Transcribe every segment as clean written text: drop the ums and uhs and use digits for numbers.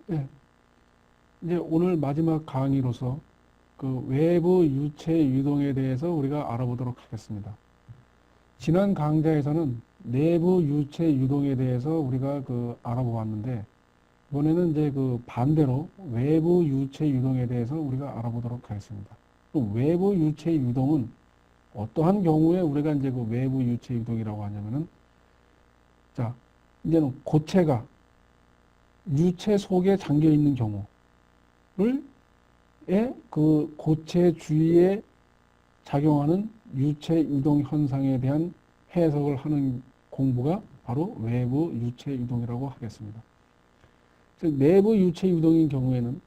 예, 이제 오늘 마지막 강의로서 그 외부 유체 유동에 대해서 우리가 알아보도록 하겠습니다. 지난 강좌에서는 내부 유체 유동에 대해서 우리가 그 알아보았는데 이번에는 이제 그 반대로 외부 유체 유동에 대해서 우리가 알아보도록 하겠습니다. 그 외부 유체 유동은 어떠한 경우에 우리가 이제 그 외부 유체 유동이라고 하냐면은 자, 이제는 고체가 유체 속에 잠겨 있는 경우를 그 고체 주위에 작용하는 유체 유동 현상에 대한 해석을 하는 공부가 바로 외부 유체 유동이라고 하겠습니다. 즉 내부 유체 유동인 경우에는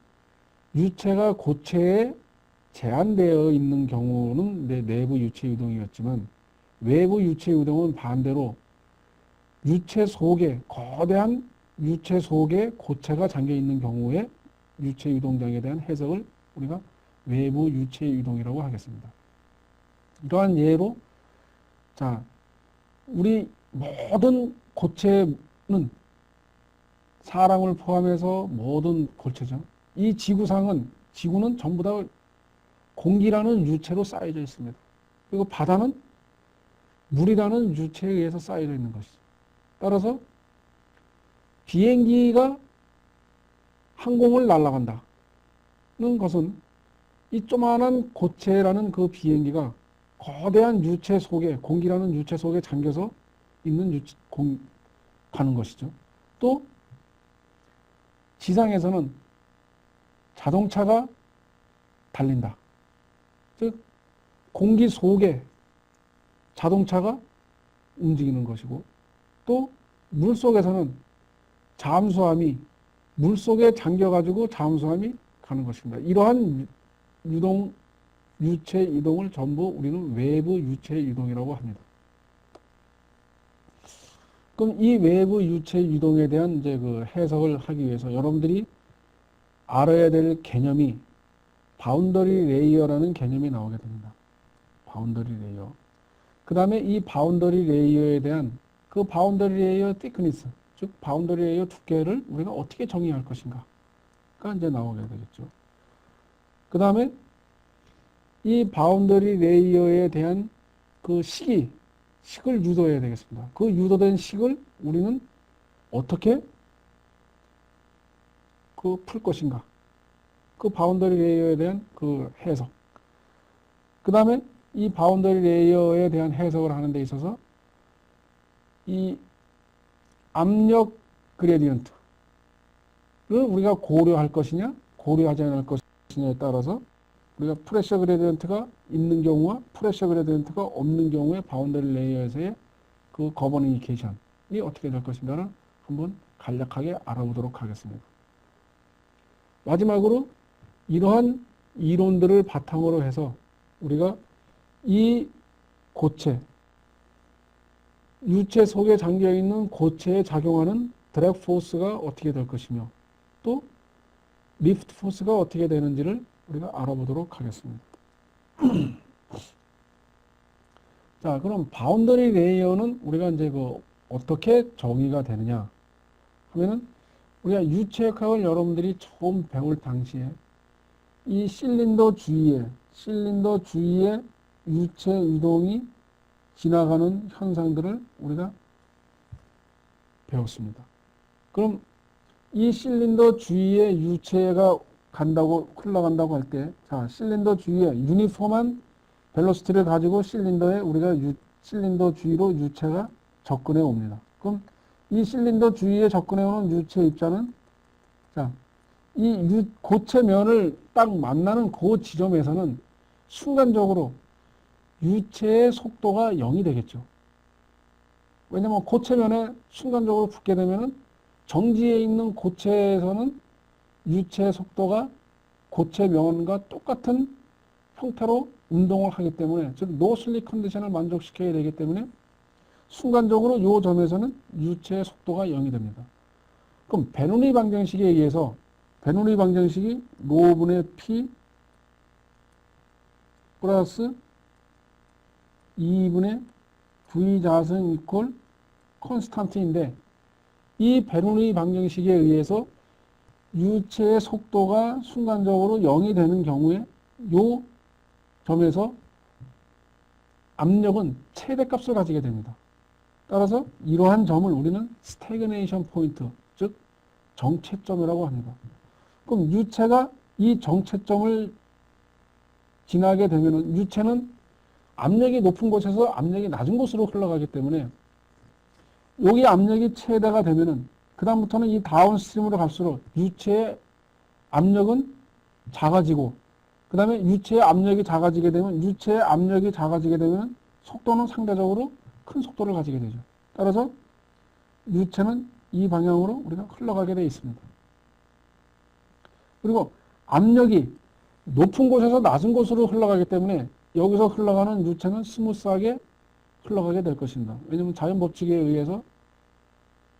유체가 고체에 제한되어 있는 경우는 내부 유체 유동이었지만 외부 유체 유동은 반대로 유체 속에 거대한 유체 속에 고체가 잠겨 있는 경우에 유체 유동장에 대한 해석을 우리가 외부 유체 유동이라고 하겠습니다. 이러한 예로 자, 우리 모든 고체는 사람을 포함해서 모든 고체죠. 이 지구는 전부 다 공기라는 유체로 쌓여져 있습니다. 그리고 바다는 물이라는 유체에 의해서 쌓여져 있는 것이죠. 따라서 비행기가 항공을 날아간다는 것은 이 조그마한 고체라는 그 비행기가 거대한 유체 속에, 공기라는 유체 속에 잠겨서 있는 가는 것이죠. 또 지상에서는 자동차가 달린다. 즉 공기 속에 자동차가 움직이는 것이고 또 물속에서는 잠수함이 물속에 잠겨가지고 잠수함이 가는 것입니다. 이러한 유체 이동을 전부 우리는 외부 유체 이동이라고 합니다. 그럼 이 외부 유체 이동에 대한 이제 그 해석을 하기 위해서 여러분들이 알아야 될 개념이 바운더리 레이어라는 개념이 나오게 됩니다. 바운더리 레이어. 그 다음에 이 바운더리 레이어에 대한 그 바운더리 레이어 thickness, 즉 바운더리 레이어 두께를 우리가 어떻게 정의할 것인가가 이제 나오게 되겠죠. 그 다음에 이 바운더리 레이어에 대한 그 식을 유도해야 되겠습니다. 그 유도된 식을 우리는 어떻게 그 풀 것인가. 그 바운더리 레이어에 대한 그 해석. 그 다음에 이 바운더리 레이어에 대한 해석을 하는 데 있어서 이 압력 그레디언트를 우리가 고려할 것이냐, 고려하지 않을 것이냐에 따라서 우리가 프레셔 그레디언트가 있는 경우와 프레셔 그레디언트가 없는 경우의 바운더리 레이어에서의 그 거버니케이션이 어떻게 될 것인가를 한번 간략하게 알아보도록 하겠습니다. 마지막으로 이러한 이론들을 바탕으로 해서 우리가 이 고체, 유체 속에 잠겨있는 고체에 작용하는 드래그 포스가 어떻게 될 것이며 또 리프트 포스가 어떻게 되는지를 우리가 알아보도록 하겠습니다. 자, 그럼 바운더리 레이어는 우리가 이제 그 어떻게 정의가 되느냐 하면은 우리가 유체역학을 여러분들이 처음 배울 당시에 이 실린더 주위에 유체 유동이 지나가는 현상들을 우리가 배웠습니다. 그럼 이 실린더 주위에 유체가 흘러간다고 할 때, 자, 실린더 주위에 유니폼한 벨로시티를 가지고 실린더 주위로 유체가 접근해 옵니다. 그럼 이 실린더 주위에 접근해 오는 유체 입자는, 자, 이 고체면을 딱 만나는 그 지점에서는 순간적으로 유체의 속도가 0이 되겠죠. 왜냐하면 고체면에 순간적으로 붙게 되면은 정지에 있는 고체에서는 유체 속도가 고체면과 똑같은 형태로 운동을 하기 때문에, 즉 노슬립 컨디션을 만족시켜야 되기 때문에 순간적으로 이 점에서는 유체의 속도가 0이 됩니다. 그럼 베르누이 방정식에 의해서 베르누이 방정식이 로분의 P 플러스 2분의 V 자승 이퀄 콘스탄트인데 이 베르누이 방정식에 의해서 유체의 속도가 순간적으로 0이 되는 경우에 요 점에서 압력은 최대값을 가지게 됩니다. 따라서 이러한 점을 우리는 스태그네이션 포인트, 즉 정체점이라고 합니다. 그럼 유체가 이 정체점을 지나게 되면은 유체는 압력이 높은 곳에서 압력이 낮은 곳으로 흘러가기 때문에 여기 압력이 최대가 되면은 그다음부터는 이 다운스트림으로 갈수록 유체의 압력은 작아지고 그다음에 유체의 압력이 작아지게 되면 유체의 압력이 작아지게 되면 속도는 상대적으로 큰 속도를 가지게 되죠. 따라서 유체는 이 방향으로 우리가 흘러가게 되어 있습니다. 그리고 압력이 높은 곳에서 낮은 곳으로 흘러가기 때문에 여기서 흘러가는 유체는 스무스하게 흘러가게 될 것입니다. 왜냐하면 자연 법칙에 의해서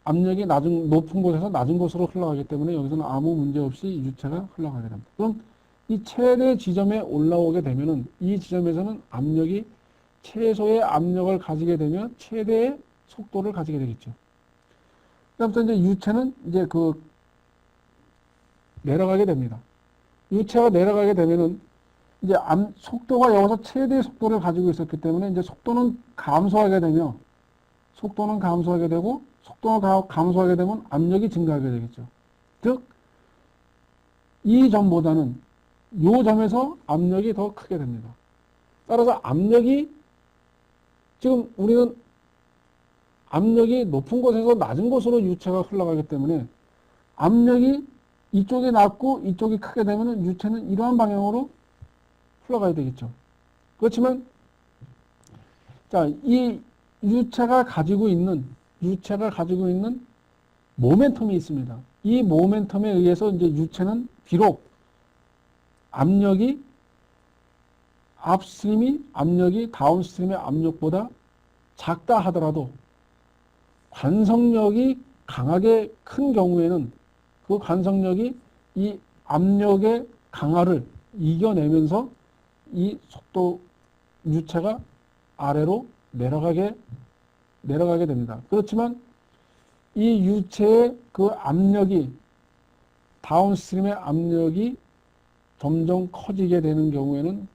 압력이 높은 곳에서 낮은 곳으로 흘러가기 때문에 여기서는 아무 문제 없이 유체가 흘러가게 됩니다. 그럼 이 최대 지점에 올라오게 되면은 이 지점에서는 압력이 최소의 압력을 가지게 되면 최대의 속도를 가지게 되겠죠. 그다음부터 이제 유체는 이제 내려가게 됩니다. 유체가 내려가게 되면은 이제 속도가 여기서 최대의 속도를 가지고 있었기 때문에 이제 속도는 감소하게 되고 속도는 감소하게 되면 압력이 증가하게 되겠죠. 즉, 이 점보다는 이 점에서 압력이 더 크게 됩니다. 따라서 지금 우리는 압력이 높은 곳에서 낮은 곳으로 유체가 흘러가기 때문에 압력이 이쪽이 낮고 이쪽이 크게 되면 유체는 이러한 방향으로 흘러가야 되겠죠. 그렇지만 자, 이 유체가 가지고 있는 모멘텀이 있습니다. 이 모멘텀에 의해서 이제 유체는 비록 압력이 압력이 다운스트림의 압력보다 작다 하더라도 관성력이 강하게 큰 경우에는 그 관성력이 이 압력의 강화를 이겨내면서 이 속도 유체가 아래로 내려가게 됩니다. 그렇지만 이 유체의 그 압력이 다운스트림의 압력이 점점 커지게 되는 경우에는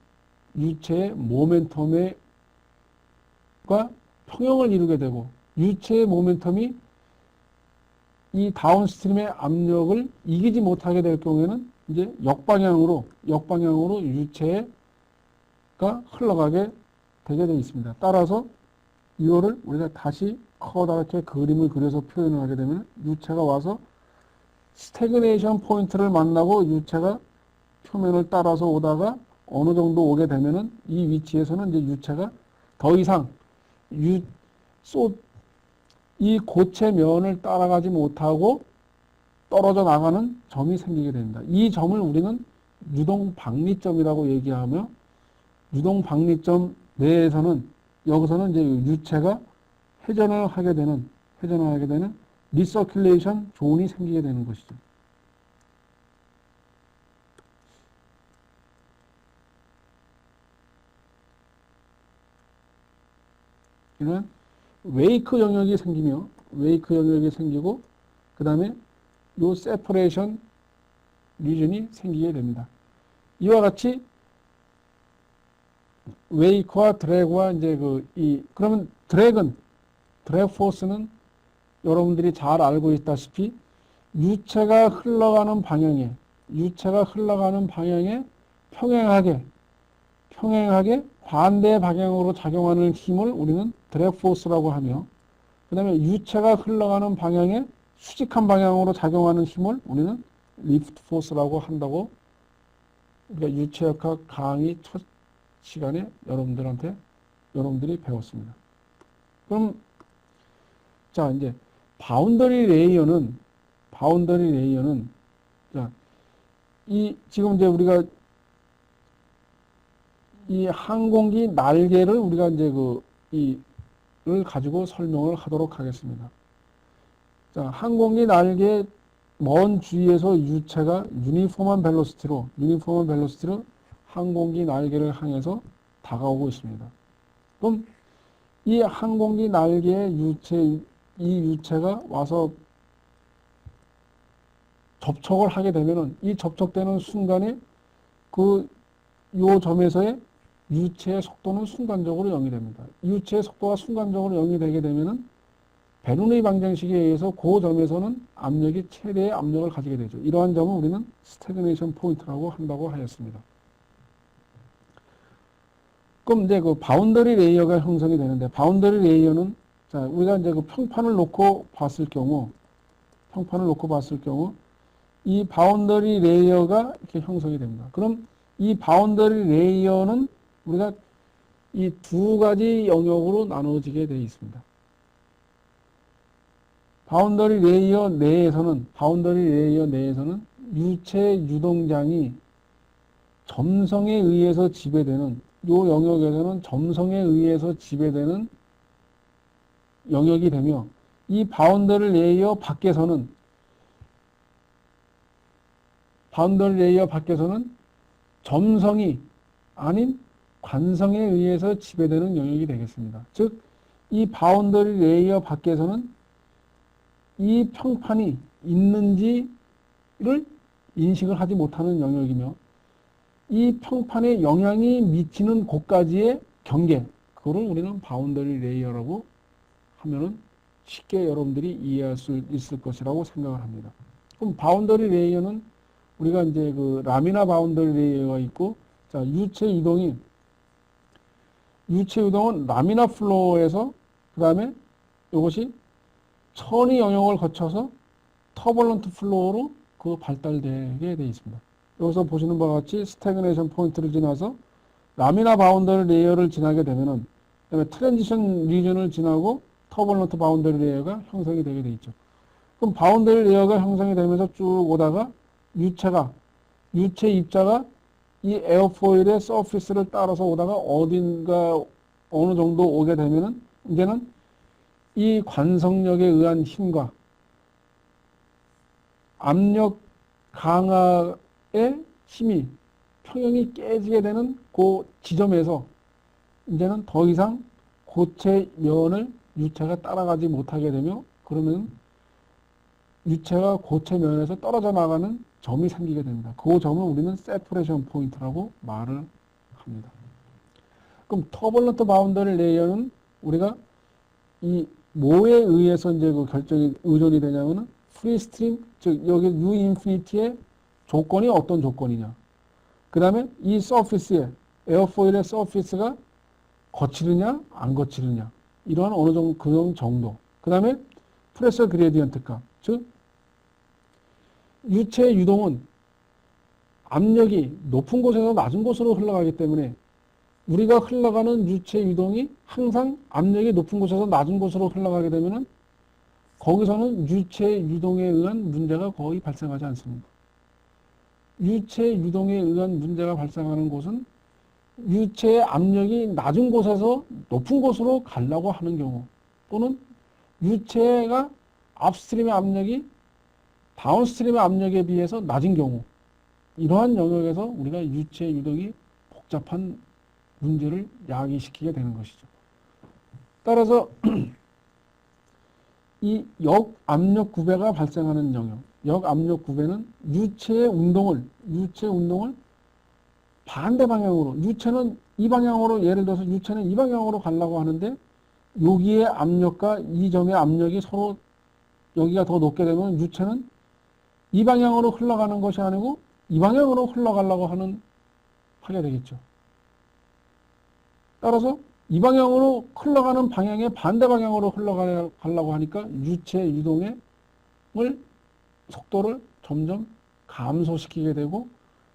유체의 모멘텀과 평형을 이루게 되고 유체의 모멘텀이 이 다운스트림의 압력을 이기지 못하게 될 경우에는 이제 역방향으로 유체가 흘러가게 되게 되어 있습니다. 따라서 이거를 우리가 다시 커다랗게 그림을 그려서 표현을 하게 되면 유체가 와서 스태그네이션 포인트를 만나고 유체가 표면을 따라서 오다가 어느 정도 오게 되면은 이 위치에서는 이제 유체가 더 이상 이 고체 면을 따라가지 못하고 떨어져 나가는 점이 생기게 됩니다. 이 점을 우리는 유동 박리점이라고 얘기하며 유동 박리점 내에서는 여기서는 이제 유체가 회전을 하게 되는 리서큘레이션 존이 생기게 되는 것이죠. 이는 웨이크 영역이 생기고 그 다음에 요 세퍼레이션 리전이 생기게 됩니다. 이와 같이 웨이크와 드래그와 이제 그러면 드래그 포스는 여러분들이 잘 알고 있다시피 유체가 흘러가는 방향에 평행하게 반대 방향으로 작용하는 힘을 우리는 드래그 포스라고 하며 그 다음에 유체가 흘러가는 방향에 수직한 방향으로 작용하는 힘을 우리는 리프트 포스라고 한다고 그러니까 유체역학 강의 첫 시간에 여러분들이 배웠습니다. 그럼 자 이제 바운더리 레이어는 자 지금 이제 우리가 이 항공기 날개를 우리가 이제 를 가지고 설명을 하도록 하겠습니다. 자, 항공기 날개 먼 주위에서 유체가 유니폼한 벨로시티로 항공기 날개를 향해서 다가오고 있습니다. 그럼 이 항공기 날개의 유체가 와서 접촉을 하게 되면은 이 접촉되는 순간에 그 요 점에서의 유체의 속도는 순간적으로 0이 됩니다. 유체의 속도가 순간적으로 0이 되게 되면은 베르누이 방정식에 의해서 그 점에서는 압력이 최대의 압력을 가지게 되죠. 이러한 점을 우리는 스태그네이션 포인트라고 한다고 하였습니다. 그럼 이제 그 바운더리 레이어가 형성이 되는데, 바운더리 레이어는, 자, 우리가 이제 그 평판을 놓고 봤을 경우, 이 바운더리 레이어가 이렇게 형성이 됩니다. 그럼 이 바운더리 레이어는 우리가 이 두 가지 영역으로 나눠지게 되어 있습니다. 바운더리 레이어 내에서는 유체 유동장이 점성에 의해서 지배되는, 요 영역에서는 점성에 의해서 지배되는 영역이 되며, 이 바운더리 레이어 밖에서는 점성이 아닌 관성에 의해서 지배되는 영역이 되겠습니다. 즉, 이 바운더리 레이어 밖에서는 이 평판이 있는지를 인식을 하지 못하는 영역이며, 이 평판에 영향이 미치는 곳까지의 경계, 그거를 우리는 바운더리 레이어라고 하면은 쉽게 여러분들이 이해할 수 있을 것이라고 생각을 합니다. 그럼 바운더리 레이어는 우리가 이제 그 라미나 바운더리 레이어가 있고, 자, 유체 유동은 라미나 플로어에서 그 다음에 이것이 천의 영역을 거쳐서 터벌런트 플로어로 그 발달되게 되어 있습니다. 여기서 보시는 바와 같이 스태그네이션 포인트를 지나서 라미나 바운더리 레이어를 지나게 되면은, 그다음에 트랜지션 리전을 지나고 터벌런트 바운더리 레이어가 형성이 되게 되어 있죠. 그럼 바운더리 레이어가 형성이 되면서 쭉 오다가 유체 입자가 이 에어포일의 서피스를 따라서 오다가 어딘가 어느 정도 오게 되면은 이제는 이 관성력에 의한 힘과 압력 강화의 힘이 평형이 깨지게 되는 그 지점에서 이제는 더 이상 고체 면을 유체가 따라가지 못하게 되며, 그러면 유체가 고체 면에서 떨어져 나가는 점이 생기게 됩니다. 그 점을 우리는 세퍼레이션 포인트라고 말을 합니다. 그럼 터벌런트 바운더리 레이어는 우리가 이 뭐에 의해서 이제 그 결정이 의존이 되냐면은 프리 스트림, 즉 여기 U 인피니티의 조건이 어떤 조건이냐. 그 다음에 이 서피스에 에어포일의 서피스가 거치느냐 안 거치느냐, 이러한 어느 정도 그 정도. 그 다음에 프레셔 그레디언트 값, 즉 유체의 유동은 압력이 높은 곳에서 낮은 곳으로 흘러가기 때문에 우리가 흘러가는 유체 유동이 항상 압력이 높은 곳에서 낮은 곳으로 흘러가게 되면은 거기서는 유체 유동에 의한 문제가 거의 발생하지 않습니다. 유체 유동에 의한 문제가 발생하는 곳은 유체의 압력이 낮은 곳에서 높은 곳으로 가려고 하는 경우, 또는 유체가 앞스트림의 압력이 다운스트림의 압력에 비해서 낮은 경우, 이러한 영역에서 우리가 유체 유동이 복잡한 문제를 야기시키게 되는 것이죠. 따라서 이 역압력 구배가 발생하는 영역, 역압력 구배는 유체 운동을 반대 방향으로, 유체는 이 방향으로, 예를 들어서 유체는 이 방향으로 가려고 하는데 여기의 압력과 이 점의 압력이 서로 여기가 더 높게 되면 유체는 이 방향으로 흘러가는 것이 아니고 이 방향으로 흘러가려고 하게 되겠죠. 따라서 이 방향으로 흘러가는 방향의 반대 방향으로 흘러가려고 하니까 유체 유동의 속도를 점점 감소시키게 되고,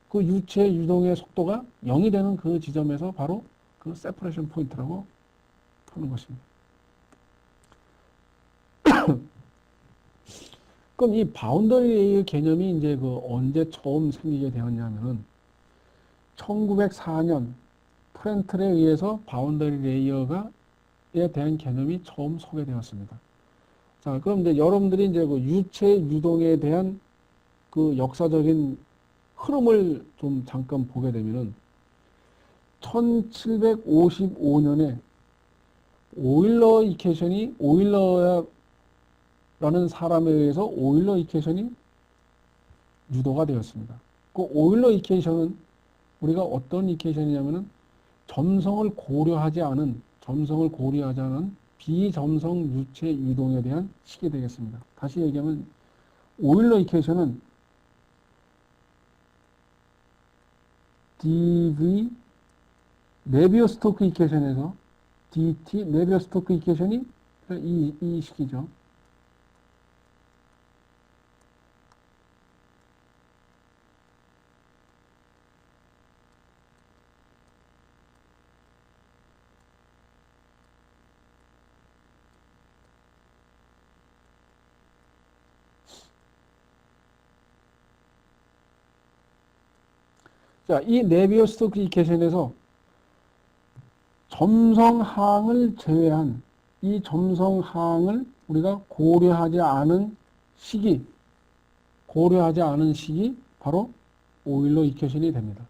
그 유체 유동의 속도가 0이 되는 그 지점에서 바로 그 세퍼레이션 포인트라고 하는 것입니다. 그럼 이 바운더리의 개념이 이제 그 언제 처음 생기게 되었냐면은 1904년 프렌틀에 의해서 바운더리 레이어에 대한 개념이 처음 소개되었습니다. 자, 그럼 이제 여러분들이 이제 그 유체 유동에 대한 그 역사적인 흐름을 좀 잠깐 보게 되면은 1755년에 오일러라는 사람에 의해서 오일러 이퀘이션이 유도가 되었습니다. 그 오일러 이퀘이션은 우리가 어떤 이퀘이션이냐면은 점성을 고려하지 않은 비점성 유체 유동에 대한 식이 되겠습니다. 다시 얘기하면 오일러 이퀘이션은 dv 네비어-스토크 이퀘이션에서 dt 네비어-스토크 이퀘이션이 이 식이죠. 자, 이 네비어-스토크 이퀘이션에서 점성항을 제외한 이 점성항을 우리가 고려하지 않은 식이 바로 오일러 이퀘이션이 됩니다.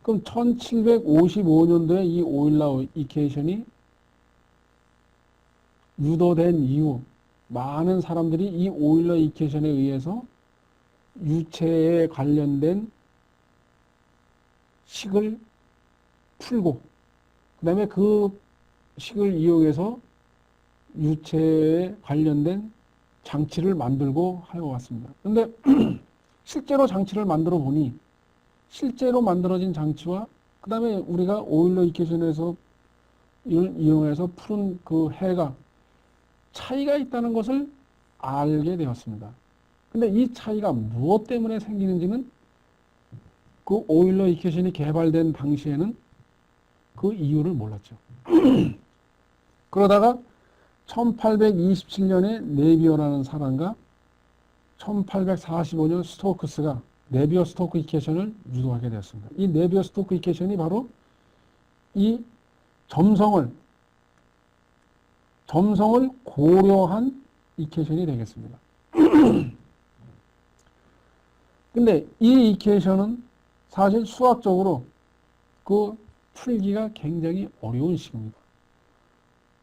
그럼 1755년도에 이 오일러 이퀘이션이 유도된 이후 많은 사람들이 이 오일러 이퀘이션에 의해서 유체에 관련된 식을 풀고 그 다음에 그 식을 이용해서 유체에 관련된 장치를 만들고 하여 왔습니다. 그런데 실제로 장치를 만들어 보니 실제로 만들어진 장치와 그 다음에 우리가 오일러 이퀘이션에서 이걸 이용해서 푸른 그 해가 차이가 있다는 것을 알게 되었습니다. 근데 이 차이가 무엇 때문에 생기는지는 그 오일러 이퀘이션이 개발된 당시에는 그 이유를 몰랐죠. 그러다가 1827년에 네비어라는 사람과 1845년 스토크스가 네비어 스토크 이퀘이션을 유도하게 되었습니다. 이 네비어 스토크 이퀘이션이 바로 이 점성을 고려한 이퀘이션이 되겠습니다. 근데 이 이퀘이션은 사실 수학적으로 그 풀기가 굉장히 어려운 식입니다.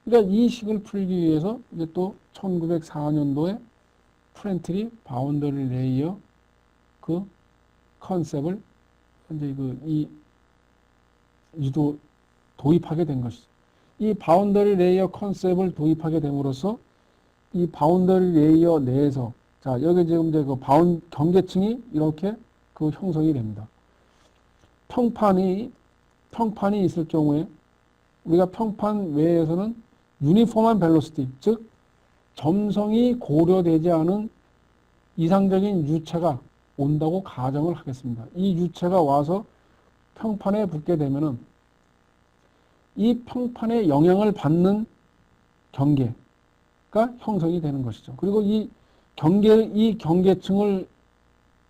그러니까 이 식을 풀기 위해서 이제 또 1904년도에 프렌틀이 바운더리 레이어 그 컨셉을 현재 이 유도 도입하게 된 것이죠. 이 바운더리 레이어 컨셉을 도입하게 됨으로써 이 바운더리 레이어 내에서 자 여기 지금 이제 그 경계층이 이렇게 그 형성이 됩니다. 평판이 있을 경우에 우리가 평판 외에서는 유니폼한 벨로시티, 즉 점성이 고려되지 않은 이상적인 유체가 온다고 가정을 하겠습니다. 이 유체가 와서 평판에 붙게 되면은 이 평판에 영향을 받는 경계가 형성이 되는 것이죠. 그리고 이 경계층을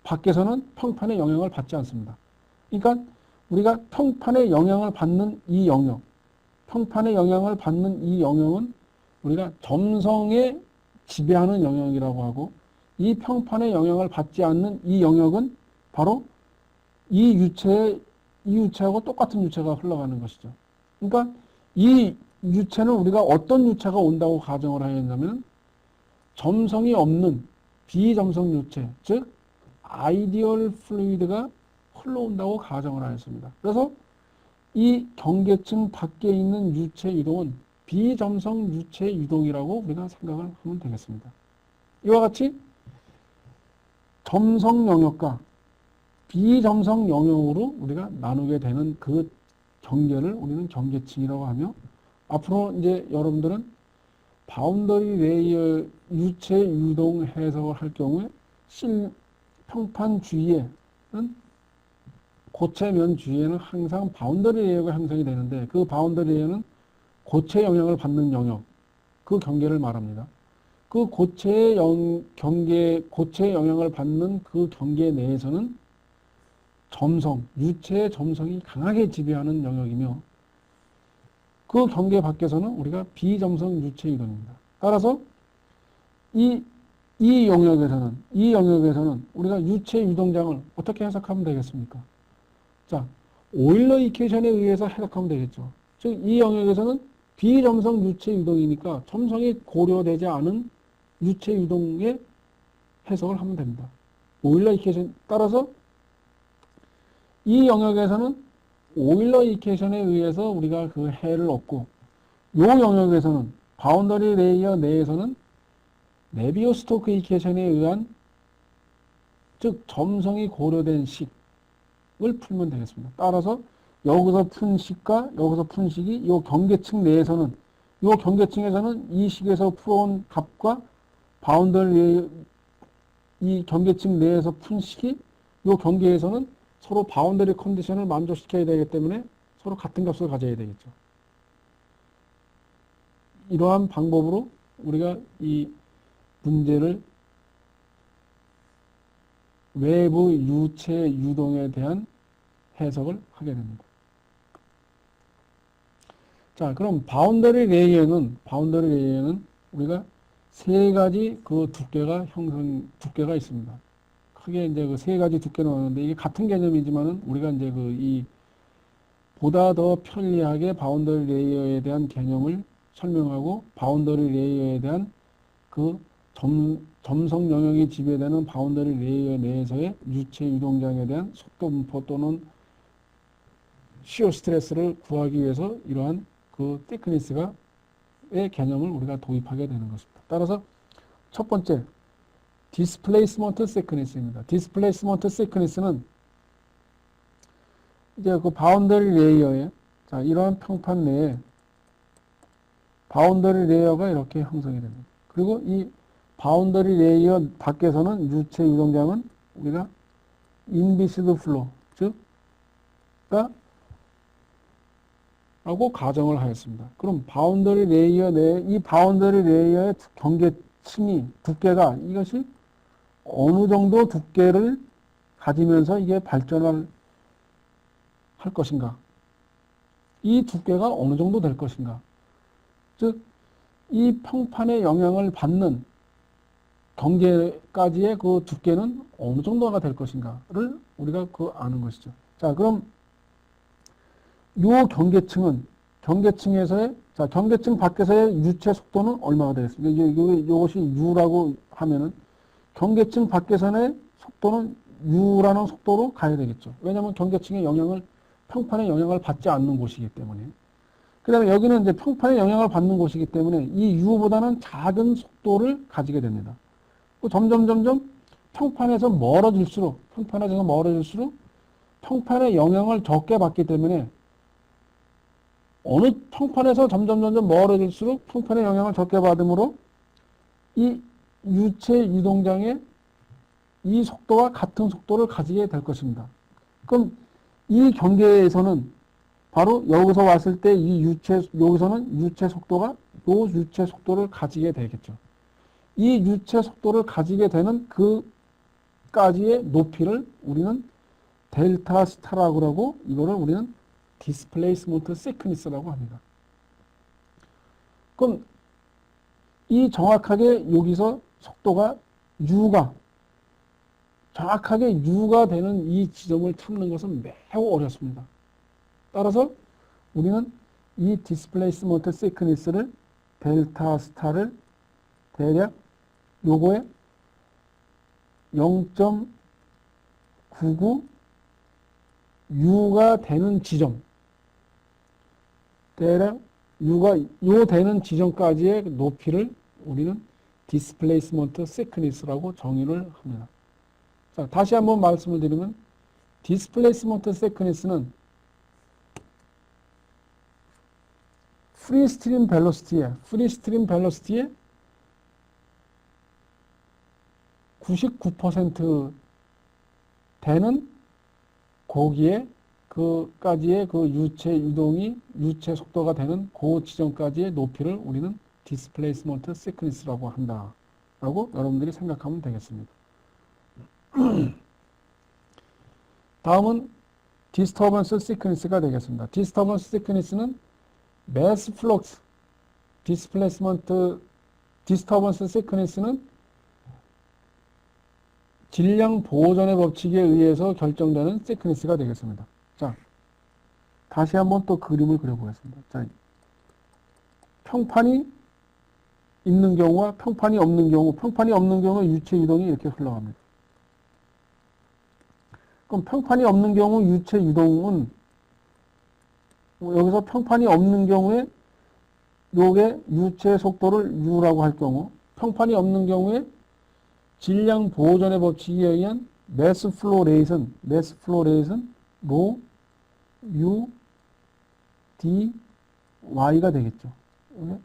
밖에서는 평판에 영향을 받지 않습니다. 그러니까 우리가 평판에 영향을 받는 이 영역은 우리가 점성에 지배하는 영역이라고 하고 이 평판에 영향을 받지 않는 이 영역은 바로 이 유체하고 똑같은 유체가 흘러가는 것이죠. 그러니까 이 유체는 우리가 어떤 유체가 온다고 가정을 하였냐면 점성이 없는 비점성 유체, 즉 아이디얼 플루이드가 흘러온다고 가정을 하였습니다. 그래서 이 경계층 밖에 있는 유체 유동은 비점성 유체 유동이라고 우리가 생각을 하면 되겠습니다. 이와 같이 점성 영역과 비점성 영역으로 우리가 나누게 되는 그 경계를 우리는 경계층이라고 하며 앞으로 이제 여러분들은 바운더리 레이어 유체 유동 해석을 할 경우에 평판 주위에는 고체면 주위에는 항상 바운더리 레이어가 형성이 되는데 그 바운더리 레이어는 고체 영향을 받는 영역, 그 경계를 말합니다. 그 고체 영향을 받는 그 경계 내에서는 유체의 점성이 강하게 지배하는 영역이며 그 경계 밖에서는 우리가 비점성 유체 이동입니다. 따라서 이 영역에서는 우리가 유체 유동장을 어떻게 해석하면 되겠습니까? 자, 오일러 이퀘이션에 의해서 해석하면 되겠죠. 즉, 이 영역에서는 비점성 유체 유동이니까 점성이 고려되지 않은 유체 유동의 해석을 하면 됩니다. 오일러 이퀘이션 따라서 이 영역에서는 오일러 이퀘이션에 의해서 우리가 그 해를 얻고 이 영역에서는 바운더리 레이어 내에서는 네비오-스토크 이퀘이션에 의한 즉 점성이 고려된 식을 풀면 되겠습니다. 따라서 여기서 푼 식과 여기서 푼 식이 이 경계층 내에서는 이 경계층에서는 이 식에서 풀어온 값과 바운더리 레이어 이 경계층 내에서 푼 식이 이 경계에서는 서로 바운더리 컨디션을 만족시켜야 되기 때문에 서로 같은 값을 가져야 되겠죠. 이러한 방법으로 우리가 이 문제를 외부 유체 유동에 대한 해석을 하게 됩니다. 자, 그럼 바운더리 레이어는 우리가 세 가지 그 두께가 있습니다. 크게 이제 그 세 가지 두께는 나오는데 이게 같은 개념이지만은 우리가 이제 그 이 보다 더 편리하게 바운더리 레이어에 대한 개념을 설명하고 바운더리 레이어에 대한 그 점성 영역이 지배되는 바운더리 레이어 내에서의 유체 유동장에 대한 속도 분포 또는 시어 스트레스를 구하기 위해서 이러한 그 thickness의 개념을 우리가 도입하게 되는 것입니다. 따라서 첫 번째 디스플레이스먼트 thickness입니다. 디스플레이스먼트 thickness는 이제 그 바운더리 레이어에 자 이러한 평판 내에 바운더리 레이어가 이렇게 형성이 됩니다. 그리고 이 바운더리 레이어 밖에서는 유체 유동장은 우리가 인비시드 플로 즉가 라고 가정을 하였습니다. 그럼 바운더리 레이어 내에 이 바운더리 레이어의 경계층이 두께가 이것이 어느 정도 두께를 가지면서 이게 발전을 할 것인가? 이 두께가 어느 정도 될 것인가? 즉, 이 평판의 영향을 받는 경계까지의 그 두께는 어느 정도가 될 것인가를 우리가 그 아는 것이죠. 자, 그럼 요 경계층에서의 자, 경계층 밖에서의 유체 속도는 얼마가 되겠습니까? 이것이 U라고 하면은 경계층 밖에서의 속도는 U라는 속도로 가야 되겠죠. 왜냐하면 경계층의 평판의 영향을 받지 않는 곳이기 때문에. 그 다음에 여기는 이제 평판의 영향을 받는 곳이기 때문에 이 U보다는 작은 속도를 가지게 됩니다. 점점 평판에서 멀어질수록 평판의 영향을 적게 받기 때문에 어느 평판에서 점점 멀어질수록 평판의 영향을 적게 받으므로 이 유체 유동장의 이 속도와 같은 속도를 가지게 될 것입니다. 그럼 이 경계에서는 바로 여기서 왔을 때 여기서는 유체 속도가 요 유체 속도를 가지게 되겠죠. 이 유체 속도를 가지게 되는 그까지의 높이를 우리는 델타 스타라고 하고 이거를 우리는 디스플레이스먼트 시크니스라고 합니다. 그럼 이 정확하게 여기서 속도가 U가 정확하게 U가 되는 이 지점을 찾는 것은 매우 어렵습니다. 따라서 우리는 이 디스플레이스먼트 시크니스를 델타 스타를 대략 요거에 0.99 U가 되는 지점 대략 U가 요 되는 지점까지의 높이를 우리는 디스플레이스먼트 시크니스라고 정의를 합니다. 자, 다시 한번 말씀을 드리면 디스플레이스먼트 시크니스는 프리스트림 벨로시티의 99% 되는 거기에 그까지의 그 유체 속도가 되는 그 지점까지의 높이를 우리는 디스플레이스먼트 시크니스라고 한다라고 여러분들이 생각하면 되겠습니다. 다음은 디스터번스 시크니스가 되겠습니다. 디스터번스 시크니스는 매스 플럭스 디스터번스 시크니스는 질량 보존의 법칙에 의해서 결정되는 시크니스가 되겠습니다. 자, 다시 한번 또 그림을 그려보겠습니다. 자, 평판이 있는 경우와 평판이 없는 경우 유체 이동이 이렇게 흘러갑니다. 그럼 평판이 없는 경우 유체 유동은 여기서 평판이 없는 경우에 요게 유체 속도를 u라고 할 경우 평판이 없는 경우에 질량 보존의 법칙에 의한 mass flow rate은 rho u d y가 되겠죠. 이게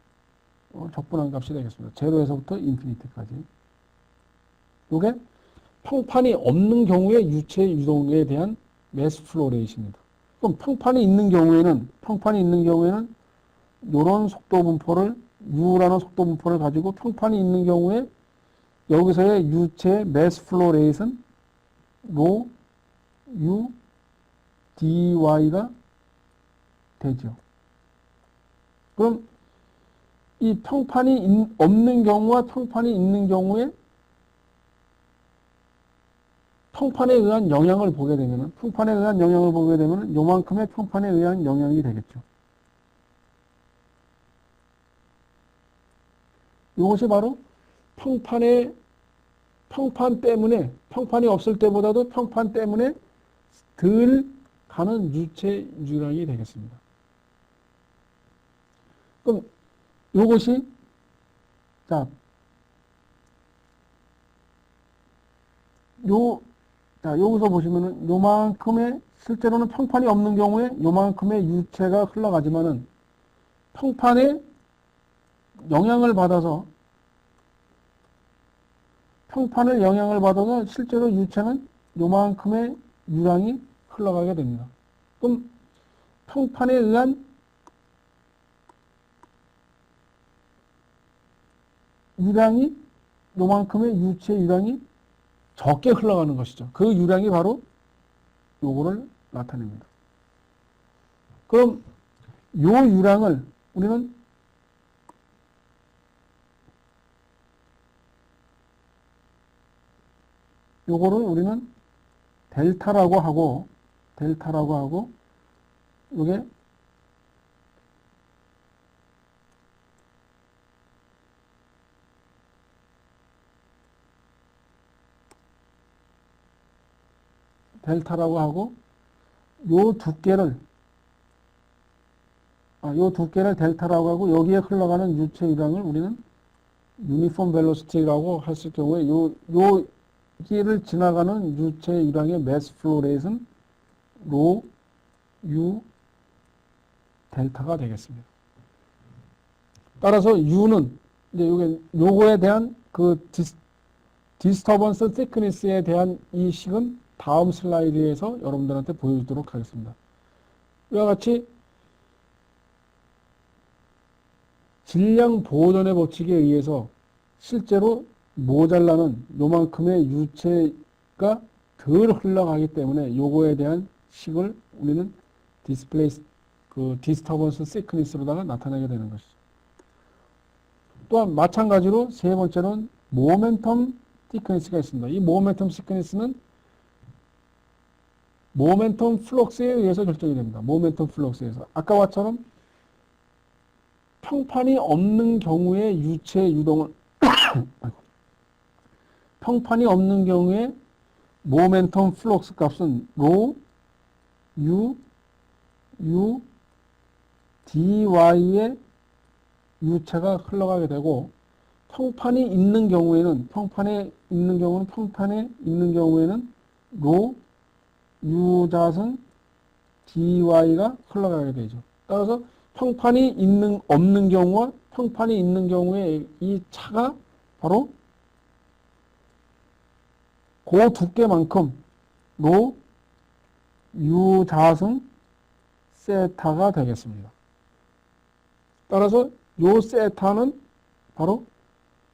적분한 값이 되겠습니다. 제로에서부터 인피니티까지. 이게 평판이 없는 경우에 유체 유동에 대한 mass flow rate입니다. 그럼 평판이 있는 경우에는 이런 속도 분포를 u라는 속도 분포를 가지고 평판이 있는 경우에 여기서의 유체 mass flow rate은 rho u dy가 되죠. 그럼 이 평판이 없는 경우와 평판이 있는 경우에 평판에 의한 영향을 보게 되면은 요만큼의 평판에 의한 영향이 되겠죠. 이것이 바로 평판 때문에 평판이 없을 때보다도 평판 때문에 덜 가는 유체 유량이 되겠습니다. 그럼 이것이 여기서 보시면은 요만큼의 실제로는 평판이 없는 경우에 요만큼의 유체가 흘러가지만은 평판에 영향을 받아서 실제로 유체는 요만큼의 유량이 흘러가게 됩니다. 그럼 평판에 의한 유량이 요만큼의 유체 유량이 적게 흘러가는 것이죠. 그 유량이 바로 요거를 나타냅니다. 그럼 요 유량을 우리는 델타라고 하고 요게 요 두께를 델타라고 하고 여기에 흘러가는 유체 유량을 우리는 유니폼 벨로시티라고 했을 경우에 여기를 지나가는 유체 유량의 매스 플로우 레이트는 rho u 델타가 되겠습니다. 따라서 u는 이제 요거에 대한 그 디스터번스 thickness에 대한 이 식은 다음 슬라이드에서 여러분들한테 보여주도록 하겠습니다. 이와 같이 질량 보존의 법칙에 의해서 실제로 모자라는 요만큼의 유체가 덜 흘러가기 때문에 요거에 대한 식을 우리는 디스터번스 시크니스로다가 나타내게 되는 것이죠. 또한 마찬가지로 세 번째는 모멘텀 시크니스가 있습니다. 이 모멘텀 시크니스는 모멘텀 플럭스에 의해서 결정이 됩니다. 모멘텀 플럭스에서. 아까와 처럼 평판이 없는 경우에 유체 유동을 평판이 없는 경우에 모멘텀 플럭스 값은 rho u dy의 유체가 흘러가게 되고 평판에 있는 경우에는 rho u 자승 dy가 흘러가게 되죠. 따라서 평판이 없는 경우와 평판이 있는 경우에 이 차가 바로 그 두께만큼 rho u 자승 세타가 되겠습니다. 따라서 요 세타는 바로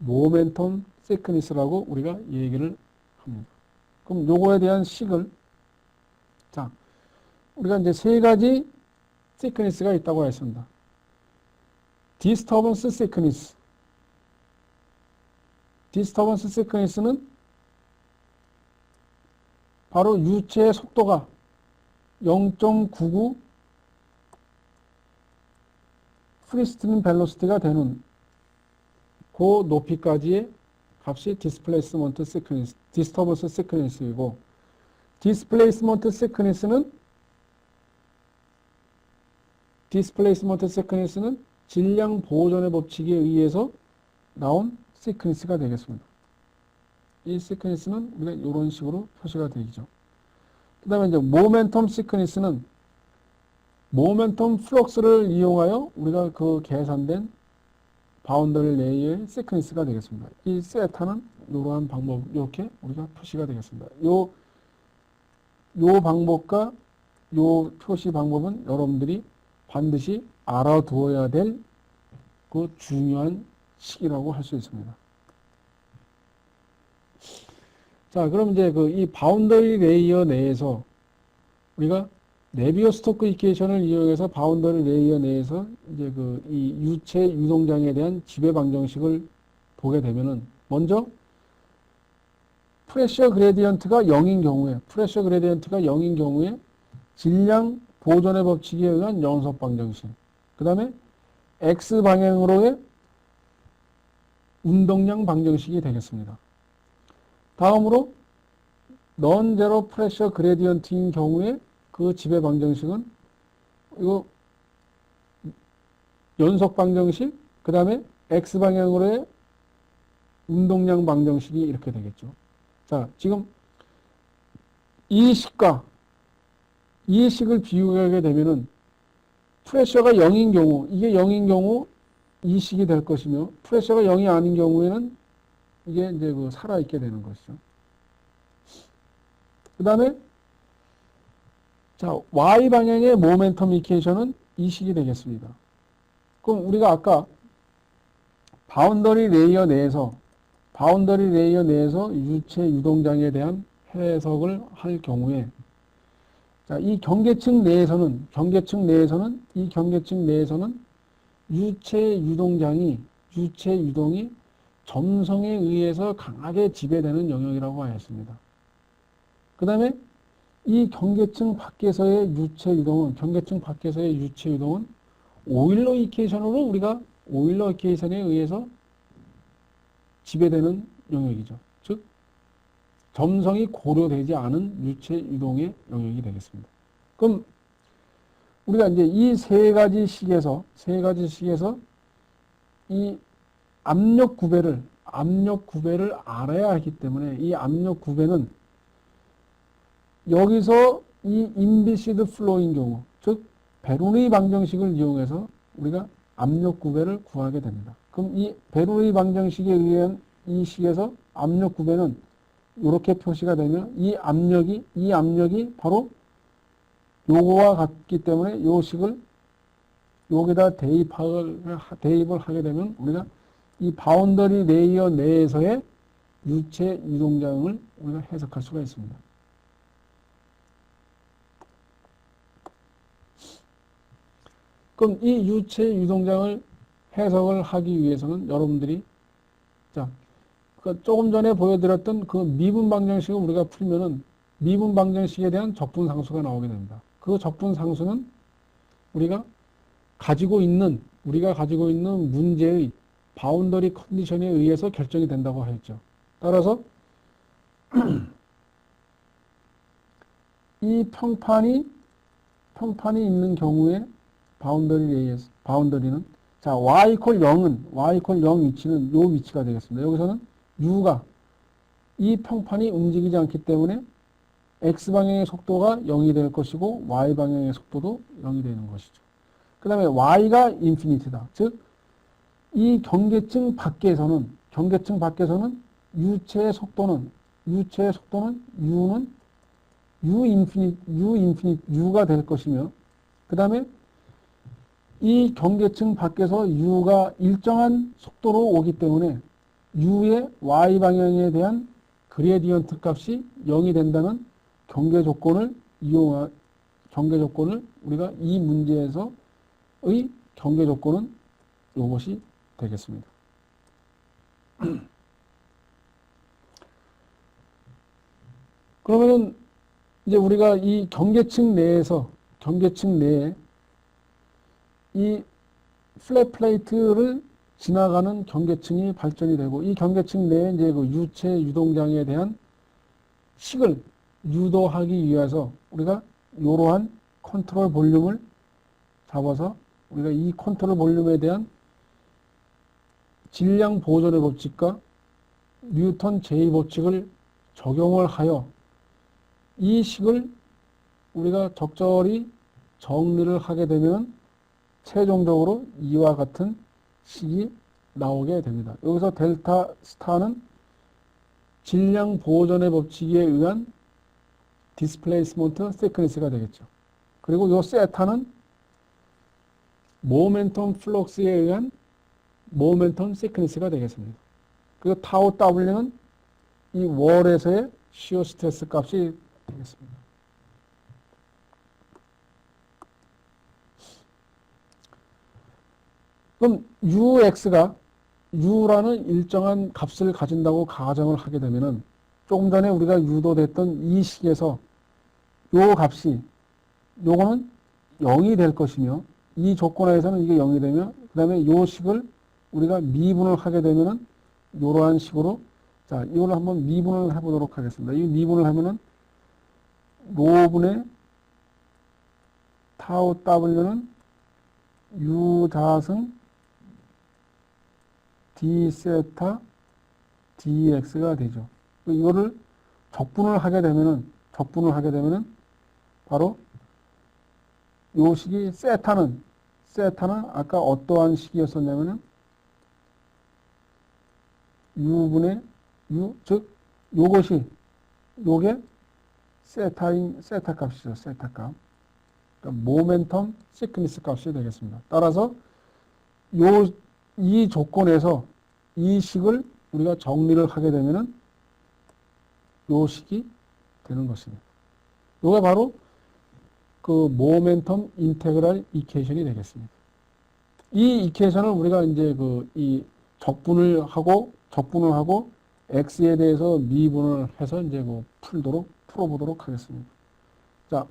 모멘텀 시크니스라고 우리가 얘기를 합니다. 그럼 요거에 대한 식을 우리가 이제 세 가지 시크니스가 있다고 했습니다. 디스터번스 시크니스. 디스터번스 시크니스는 바로 유체의 속도가 0.99 프리스트린 벨로시티가 되는 그 높이까지의 값이 디스플레이스먼트 시크니스, 디스터번스 시크니스이고 디스플레이스먼트 시크니스는 질량 보존의 법칙에 의해서 나온 시크니스가 되겠습니다. 이 시크니스는 우리가 이런 식으로 표시가 되죠. 그 다음에 이제 모멘텀 시크니스는 모멘텀 플럭스를 이용하여 우리가 그 계산된 바운더리 레이어의 시크니스가 되겠습니다. 이 세타는 이러한 방법, 이렇게 우리가 표시가 되겠습니다. 요 방법과 요 표시 방법은 여러분들이 반드시 알아두어야 될 그 중요한 식이라고 할 수 있습니다. 자, 그럼 이제 그 이 바운더리 레이어 내에서 우리가 네비어-스토크 이퀘이션을 이용해서 바운더리 레이어 내에서 이제 그 이 유체 유동장에 대한 지배 방정식을 보게 되면은 먼저 프레셔 그레디언트가 0인 경우에 질량 보존의 법칙에 의한 연속 방정식. 그 다음에 X 방향으로의 운동량 방정식이 되겠습니다. 다음으로 non-zero pressure gradient인 경우에 그 지배 방정식은 이거 연속 방정식, 그 다음에 X 방향으로의 운동량 방정식이 이렇게 되겠죠. 자, 지금 이 식과 이 식을 비교하게 되면은 프레셔가 0인 경우, 이게 0인 경우 이 식이 될 것이며, 프레셔가 0이 아닌 경우에는 이게 이제 그 살아있게 되는 것이죠. 그 다음에, 자, Y 방향의 모멘텀 이퀘이션은 이 식이 되겠습니다. 그럼 우리가 아까 바운더리 레이어 내에서 유체 유동장에 대한 해석을 할 경우에, 자, 이 경계층 내에서는 유체 유동이 점성에 의해서 강하게 지배되는 영역이라고 하였습니다. 그 다음에 이 경계층 밖에서의 유체 유동은 오일러 이퀘이션으로 우리가 오일러 이퀘이션에 의해서 지배되는 영역이죠. 즉 점성이 고려되지 않은 유체 유동의 영역이 되겠습니다. 그럼 우리가 이제 이 세 가지 식에서 이 압력 구배를 알아야 하기 때문에 이 압력 구배는 여기서 이 인비시드 플로인 경우, 즉 베르누이 방정식을 이용해서 우리가 압력 구배를 구하게 됩니다. 그럼 이 베르누이 방정식에 의한 이 식에서 압력 구배는 이렇게 표시가 되면 이 압력이 바로 요거와 같기 때문에 요 식을 여기다 대입을 하게 되면 우리가 이 바운더리 레이어 내에서의 유체 유동장을 우리가 해석할 수가 있습니다. 그럼 이 유체 유동장을 해석을 하기 위해서는 여러분들이 자, 그 조금 전에 보여드렸던 그 미분 방정식을 우리가 풀면은 미분 방정식에 대한 적분 상수가 나오게 됩니다. 그 적분 상수는 우리가 가지고 있는 문제의 바운더리 컨디션에 의해서 결정이 된다고 하였죠. 따라서 이 평판이 있는 경우에 바운더리는 자, y = 0 위치는 요 위치가 되겠습니다. 여기서는 u가 이 평판이 움직이지 않기 때문에 x방향의 속도가 0이 될 것이고 y방향의 속도도 0이 되는 것이죠. 그 다음에 y가 인피니티다. 즉, 이 경계층 밖에서는 유체의 속도는 u가 될 것이며, 그 다음에 이 경계층 밖에서 u가 일정한 속도로 오기 때문에 u의 y방향에 대한 그레디언트 값이 0이 된다는 경계 조건을 우리가 이 문제에서의 경계 조건은 이것이 되겠습니다. 그러면은 이제 우리가 이 경계층 내에 이 플랫 플레이트를 지나가는 경계층이 발전이 되고 이 경계층 내에 이제 그 유체 유동장에 대한 식을 유도하기 위해서 우리가 이러한 컨트롤 볼륨을 잡아서 우리가 이 컨트롤 볼륨에 대한 질량 보존의 법칙과 뉴턴 제2법칙을 적용을 하여 이 식을 우리가 적절히 정리를 하게 되면 최종적으로 이와 같은 식이 나오게 됩니다. 여기서 델타 스타는 질량 보존의 법칙에 의한 디스플레이스먼트 시퀀스가 되겠죠. 그리고 이 세타는 모멘텀 플럭스에 의한 모멘텀 시퀀스가 되겠습니다. 그리고 타우 W는 이 월에서의 시어 스트레스 값이 되겠습니다. 그럼 UX가 U라는 일정한 값을 가진다고 가정을 하게 되면은 조금 전에 우리가 유도됐던 이 식에서 요 값이 요거는 0이 될 것이며 이 조건하에서는 이게 0이 되며 그 다음에 요 식을 우리가 미분을 하게 되면은 요러한 식으로 자 이걸 한번 미분을 해보도록 하겠습니다. 이 미분을 하면은 로분의 타우 W는 U 자승 d 세타 dx가 되죠. 이거를 적분을 하게 되면은 바로 요 식이 세타는 아까 어떠한 식이었었냐면은 u분의 u 즉 요게 세타 값이죠. 세타 값. 그러니까 모멘텀 시크니스 값이 되겠습니다. 따라서 이 조건에서 이 식을 우리가 정리를 하게 되면은 요 식이 되는 것입니다. 요게 바로 그 모멘텀 인테그랄 이퀘이션이 되겠습니다. 이 이퀘이션을 우리가 이제 이 적분을 하고 x에 대해서 미분을 해서 이제 풀어보도록 하겠습니다. 자,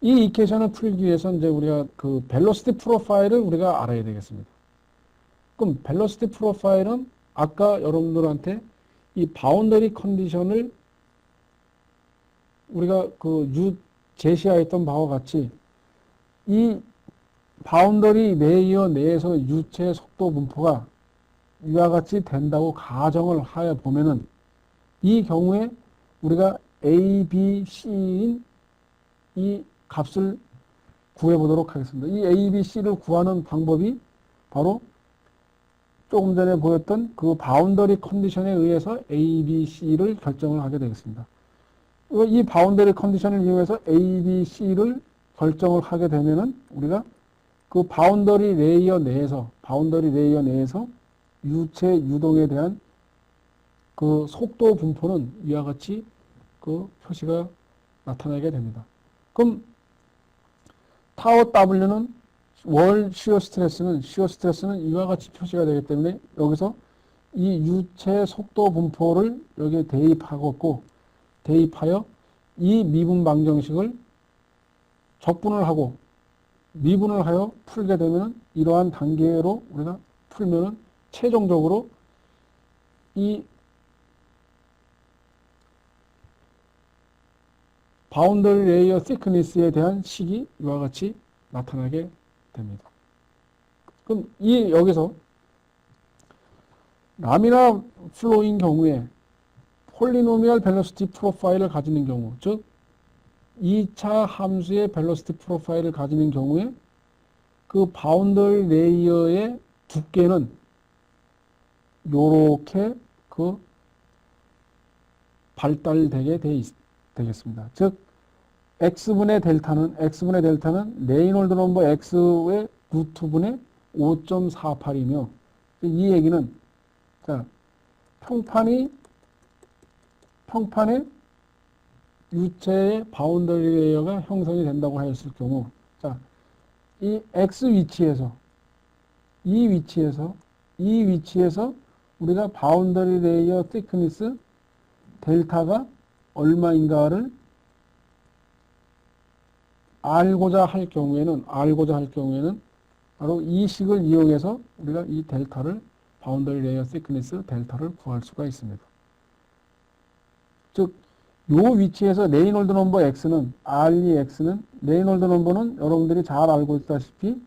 이 이퀘이션을 풀기 위해서 이제 우리가 그 벨로시티 프로파일을 우리가 알아야 되겠습니다. 그럼 벨로시티 프로파일은 아까 여러분들한테 이 바운더리 컨디션을 우리가 제시하였던 바와 같이 이 바운더리 레이어 내에서 유체 속도 분포가 이와 같이 된다고 가정을 하여 보면은 이 경우에 우리가 A, B, C인 이 값을 구해보도록 하겠습니다. 이 A, B, C를 구하는 방법이 바로 조금 전에 보였던 그 바운더리 컨디션에 의해서 A, B, C를 결정을 하게 되겠습니다. 이 바운더리 컨디션을 이용해서 A, B, C를 결정을 하게 되면은 우리가 그 바운더리 레이어 내에서 유체 유동에 대한 그 속도 분포는 이와 같이 그 표시가 나타나게 됩니다. 그럼 타워 W는 월 시어 스트레스는 이와 같이 표시가 되기 때문에 여기서 이 유체 속도 분포를 여기에 대입하여 이 미분 방정식을 적분을 하고 미분을 하여 풀게 되면 이러한 단계로 우리가 풀면은 최종적으로 이 바운더리 레이어 thickness에 대한 식이 이와 같이 나타나게 됩니다. 그럼 여기서 라미나 플로인 경우에 폴리노미얼 벨로시티 프로파일을 가지는 경우, 즉 2차 함수의 벨로시티 프로파일을 가지는 경우에 그 바운더리 레이어의 두께는 요렇게 발달되게 되겠습니다. 즉 x분의 델타는 레이놀드 넘버 x의 루트분의 5.48이며 이 얘기는 자 평판에 유체의 바운더리 레이어가 형성이 된다고 하였을 경우 자 이 x 위치에서 이 위치에서 우리가 바운더리 레이어 thickness 델타가 얼마인가를 알고자 할 경우에는 바로 이 식을 이용해서 우리가 이 델타를 바운더리 레이어 thickness 델타를 구할 수가 있습니다. 즉 요 위치에서 레이놀드 넘버 X는, REX는, 레이놀드 넘버는 여러분들이 잘 알고 있다시피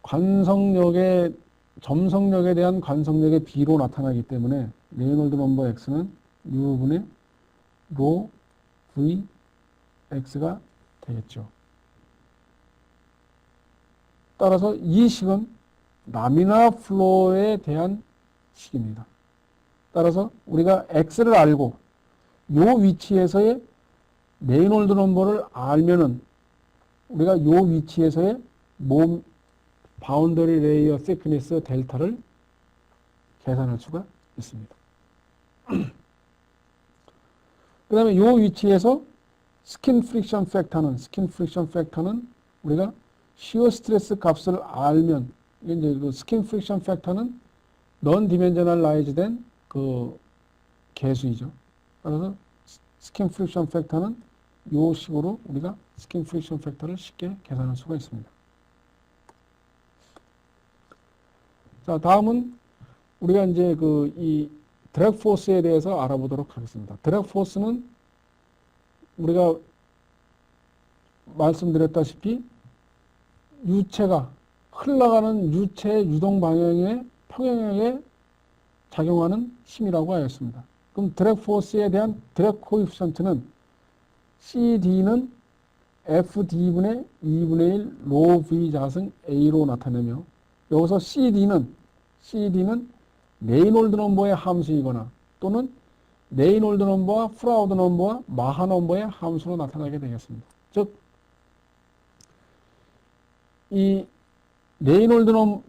관성력의, 점성력에 대한 관성력의 비로 나타나기 때문에 레이놀드 넘버 X는 U분의 로 V X가 되겠죠. 따라서 이 식은 라미나 플로에 대한 식입니다. 따라서 우리가 X를 알고 요 위치에서의 레이놀드 넘버를 알면은 우리가 요 위치에서의 몸 바운더리 레이어 thickness 델타를 계산할 수가 있습니다. 그 다음에 요 위치에서 스킨 프릭션 팩터는 우리가 시어 스트레스 값을 알면, 이제 그 스킨 프릭션 팩터는 넌 디멘저널라이즈 된 그 계수이죠. 그래서 스킨 프릭션 팩터는 요 식으로 우리가 스킨 프릭션 팩터를 쉽게 계산할 수가 있습니다. 자, 다음은 우리가 이제 그 이 드래그 포스에 대해서 알아보도록 하겠습니다. 드래그 포스는 우리가 말씀드렸다시피 유체가 흘러가는 유체의 유동 방향의 평행하게 작용하는 힘이라고 하였습니다. 그럼 드래그 포스에 대한 드래그 코에피션트는 CD는 FD분의 2분의 1 로 V 자승 A로 나타내며, 여기서 CD는 레이놀드 넘버의 함수이거나 또는 레이놀드 넘버와 프라우드 넘버와 마하 넘버의 함수로 나타나게 되겠습니다. 즉, 이 레이놀드 넘버,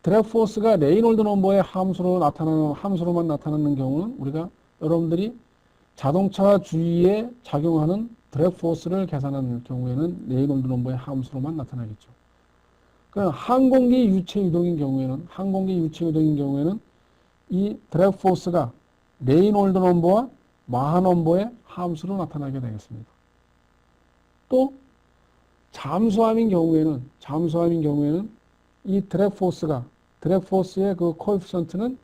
드래그 포스가 레이놀드 넘버의 함수로만 나타나는 경우는 우리가 여러분들이 자동차 주위에 작용하는 드래그 포스를 계산하는 경우에는 레이놀드 넘버의 함수로만 나타나겠죠. 그러니까 항공기 유체 유동인 경우에는 이 드래그 포스가 레이놀드 넘버와 마하 넘버의 함수로 나타나게 되겠습니다. 또 잠수함인 경우에는 이 드래그 포스의 그 코에피션트는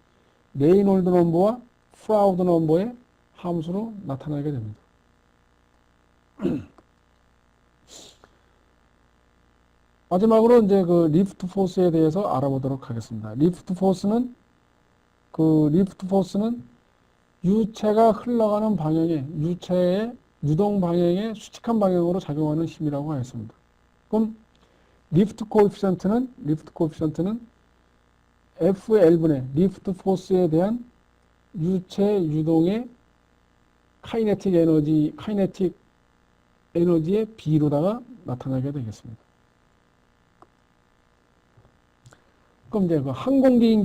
레이놀드 넘버와 프라우드 넘버의 함수로 나타나게 됩니다. 마지막으로 이제 그 리프트 포스에 대해서 알아보도록 하겠습니다. 리프트 포스는 유체가 흘러가는 방향에, 유체의 유동 방향에 수직한 방향으로 작용하는 힘이라고 하였습니다. 그럼 리프트 코에피션트는 FL분의 리프트 포스에 대한 유체 유동의 카이네틱 에너지의 비로다가 나타나게 되겠습니다. 그럼 이제 그 항공기인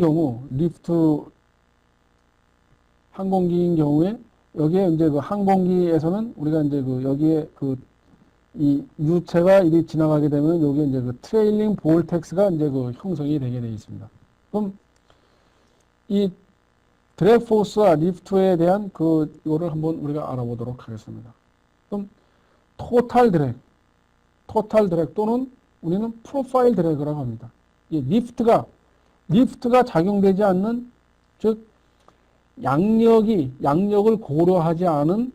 경우에 여기에 이제 그 항공기에서는 우리가 이제 그 여기에 그 이 유체가 이리 지나가게 되면 여기에 이제 그 트레일링 볼텍스가 이제 그 형성이 되게 되어 있습니다. 그럼 이 드래그 포스와 리프트에 대한 이거를 한번 우리가 알아보도록 하겠습니다. 그럼 토탈 드래그 또는 우리는 프로파일 드래그라고 합니다. 이 리프트가 작용되지 않는, 즉 양력을 고려하지 않은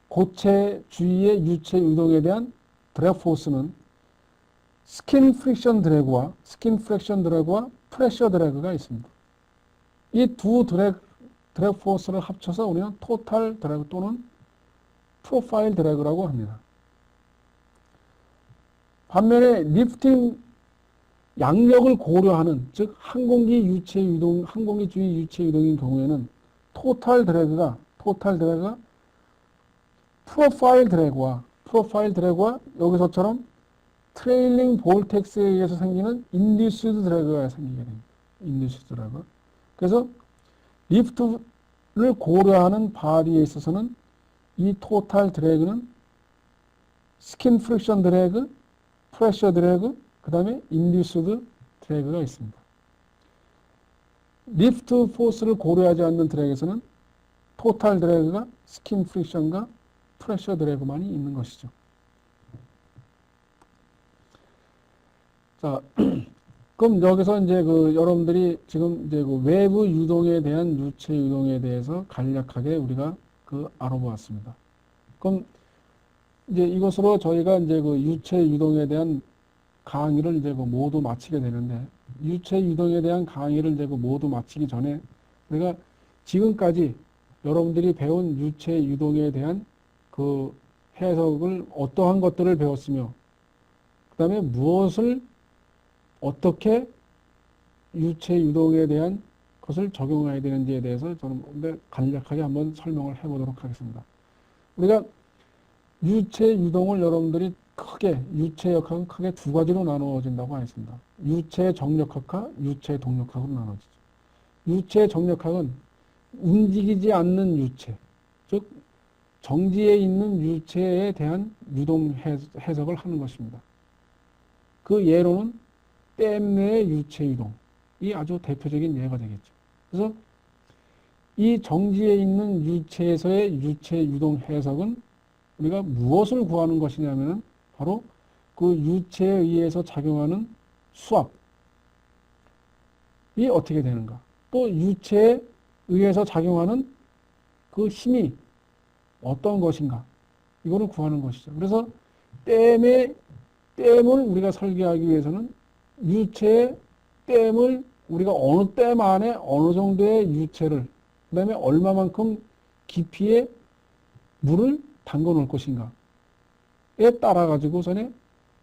고체 주위의 유체 유동에 대한 드래그 포스는 스킨 프릭션 드래그와 프레셔 드래그가 있습니다. 이 두 드래그 포스를 합쳐서 우리는 토탈 드래그 또는 프로파일 드래그라고 합니다. 반면에 리프팅 양력을 고려하는, 즉 항공기 주위 유체 유동인 경우에는 토탈 드래그가 프로파일 드래그와 여기서처럼 트레일링 볼텍스에 의해서 생기는 인듀스드 드래그가 생기게 됩니다. 인듀스드 드래그. 그래서 리프트를 고려하는 바디에 있어서는 이 토탈 드래그는 스킨 프릭션 드래그, 프레셔 드래그, 그 다음에 인듀스드 드래그가 있습니다. 리프트 포스를 고려하지 않는 드래그에서는 토탈 드래그가 스킨 프릭션과 프레셔 드래그만이 있는 것이죠. 자, 그럼 여기서 이제 그 여러분들이 지금 이제 그 외부 유동에 대한 유체 유동에 대해서 간략하게 우리가 그 알아보았습니다. 그럼 이제 이것으로 저희가 이제 그 유체 유동에 대한 강의를 이제 그 모두 마치게 되는데, 유체 유동에 대한 강의를 이제 그 모두 마치기 전에 우리가 지금까지 여러분들이 배운 유체 유동에 대한 그 해석을 어떠한 것들을 배웠으며, 그 다음에 무엇을 어떻게 유체 유동에 대한 것을 적용해야 되는지에 대해서 저는 간략하게 한번 설명을 해보도록 하겠습니다. 우리가 유체 유동을 여러분들이 크게, 유체 역학은 크게 두 가지로 나누어진다고 하겠습니다. 유체 정력학과, 유체 동력학으로 나눠지죠. 유체 정력학은 움직이지 않는 유체, 즉 정지에 있는 유체에 대한 유동 해석을 하는 것입니다. 그 예로는 댐 내의 유체 유동이 아주 대표적인 예가 되겠죠. 그래서 이 정지에 있는 유체에서의 유체 유동 해석은 우리가 무엇을 구하는 것이냐면은 바로 그 유체에 의해서 작용하는 수압이 어떻게 되는가, 또 유체에 의해서 작용하는 그 힘이 어떤 것인가, 이거를 구하는 것이죠. 그래서 댐을 우리가 설계하기 위해서는 유체의 댐을 우리가 어느 댐 안에 어느 정도의 유체를, 그 다음에 얼마만큼 깊이의 물을 담궈 놓을 것인가에 따라 가지고서는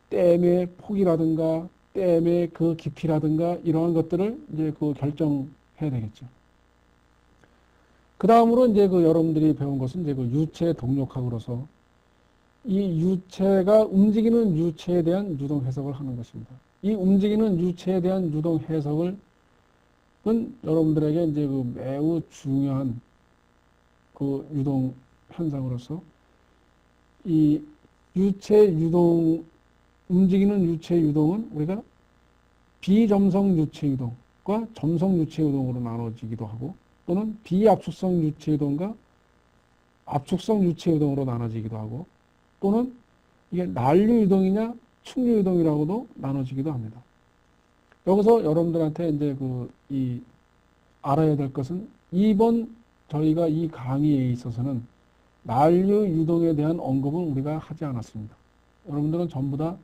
댐의 폭이라든가 댐의 그 깊이라든가 이러한 것들을 이제 그 결정해야 되겠죠. 그 다음으로 이제 그 여러분들이 배운 것은 이제 그 유체 동력학으로서 이 유체가 움직이는 유체에 대한 유동 해석을 하는 것입니다. 이 움직이는 유체에 대한 유동 해석은 여러분들에게 이제 그 매우 중요한 그 유동 현상으로서 이 유체 유동, 움직이는 유체 유동은 우리가 비점성 유체 유동과 점성 유체 유동으로 나눠지기도 하고, 또는 비압축성 유체 유동과 압축성 유체 유동으로 나눠지기도 하고, 또는 이게 난류 유동이냐 충류 유동이라고도 나눠지기도 합니다. 여기서 여러분들한테 이제 알아야 될 것은, 이번 저희가 이 강의에 있어서는 난류 유동에 대한 언급은 우리가 하지 않았습니다. 여러분들은 전부 다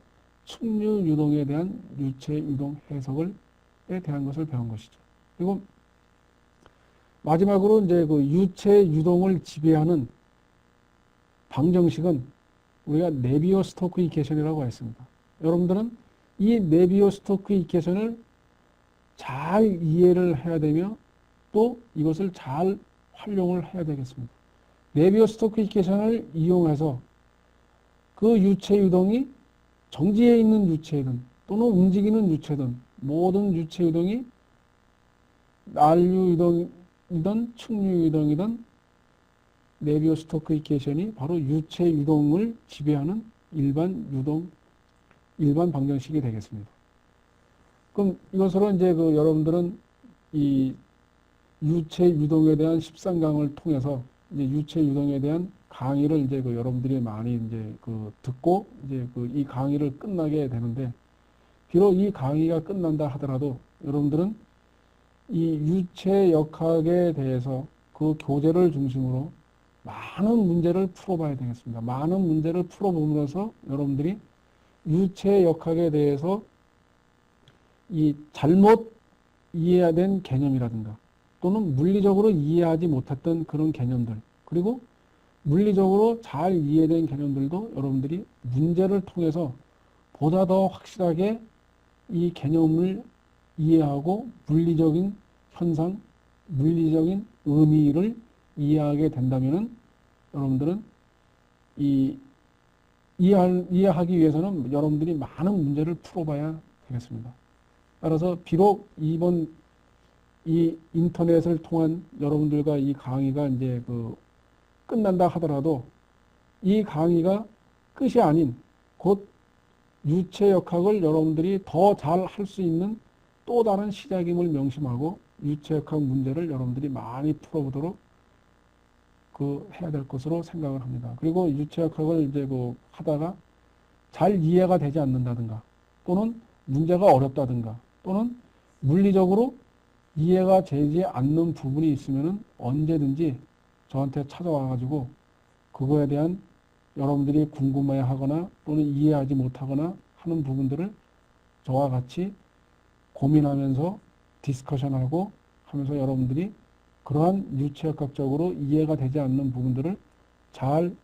충류 유동에 대한 유체 유동 해석에 대한 것을 배운 것이죠. 그리고 마지막으로 이제 그 유체 유동을 지배하는 방정식은 우리가 네비어-스토크 이퀘이션이라고 했습니다. 여러분들은 이 네비어-스토크 이퀘이션을 잘 이해를 해야 되며 또 이것을 잘 활용을 해야 되겠습니다. 네비어-스토크 이퀘이션을 이용해서 그 유체 유동이 정지해 있는 유체든 또는 움직이는 유체든 모든 유체 유동이 난류 유동이든 충류 유동이든 네비어-스토크 이퀘이션이 바로 유체 유동을 지배하는 일반 방정식이 되겠습니다. 그럼 이것으로 이제 그 여러분들은 이 유체 유동에 대한 13강을 통해서 이제 유체 유동에 대한 강의를 이제 그 여러분들이 많이 이제 그 듣고 이제 그 이 강의를 끝나게 되는데, 비록 이 강의가 끝난다 하더라도 여러분들은 이 유체 역학에 대해서 그 교재를 중심으로 많은 문제를 풀어봐야 되겠습니다. 많은 문제를 풀어보면서 여러분들이 유체 역학에 대해서 이 잘못 이해된 개념이라든가 또는 물리적으로 이해하지 못했던 그런 개념들, 그리고 물리적으로 잘 이해된 개념들도 여러분들이 문제를 통해서 보다 더 확실하게 이 개념을 이해하고 물리적인 현상, 물리적인 의미를 이해하게 된다면은 여러분들은 이해하기 위해서는 여러분들이 많은 문제를 풀어봐야 되겠습니다. 따라서 비록 이번 이 인터넷을 통한 여러분들과 이 강의가 이제 끝난다 하더라도 이 강의가 끝이 아닌 곧 유체 역학을 여러분들이 더 잘 할 수 있는 또 다른 시작임을 명심하고 유체 역학 문제를 여러분들이 많이 풀어보도록 해야 될 것으로 생각을 합니다. 그리고 유체 역학을 이제 하다가 잘 이해가 되지 않는다든가 또는 문제가 어렵다든가 또는 물리적으로 이해가 되지 않는 부분이 있으면은 언제든지 저한테 찾아와가지고 그거에 대한 여러분들이 궁금해하거나 또는 이해하지 못하거나 하는 부분들을 저와 같이 고민하면서 디스커션하고 하면서 여러분들이 그러한 유체역학적으로 이해가 되지 않는 부분들을 잘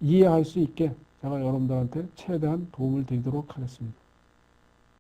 이해할 수 있게 제가 여러분들한테 최대한 도움을 드리도록 하겠습니다.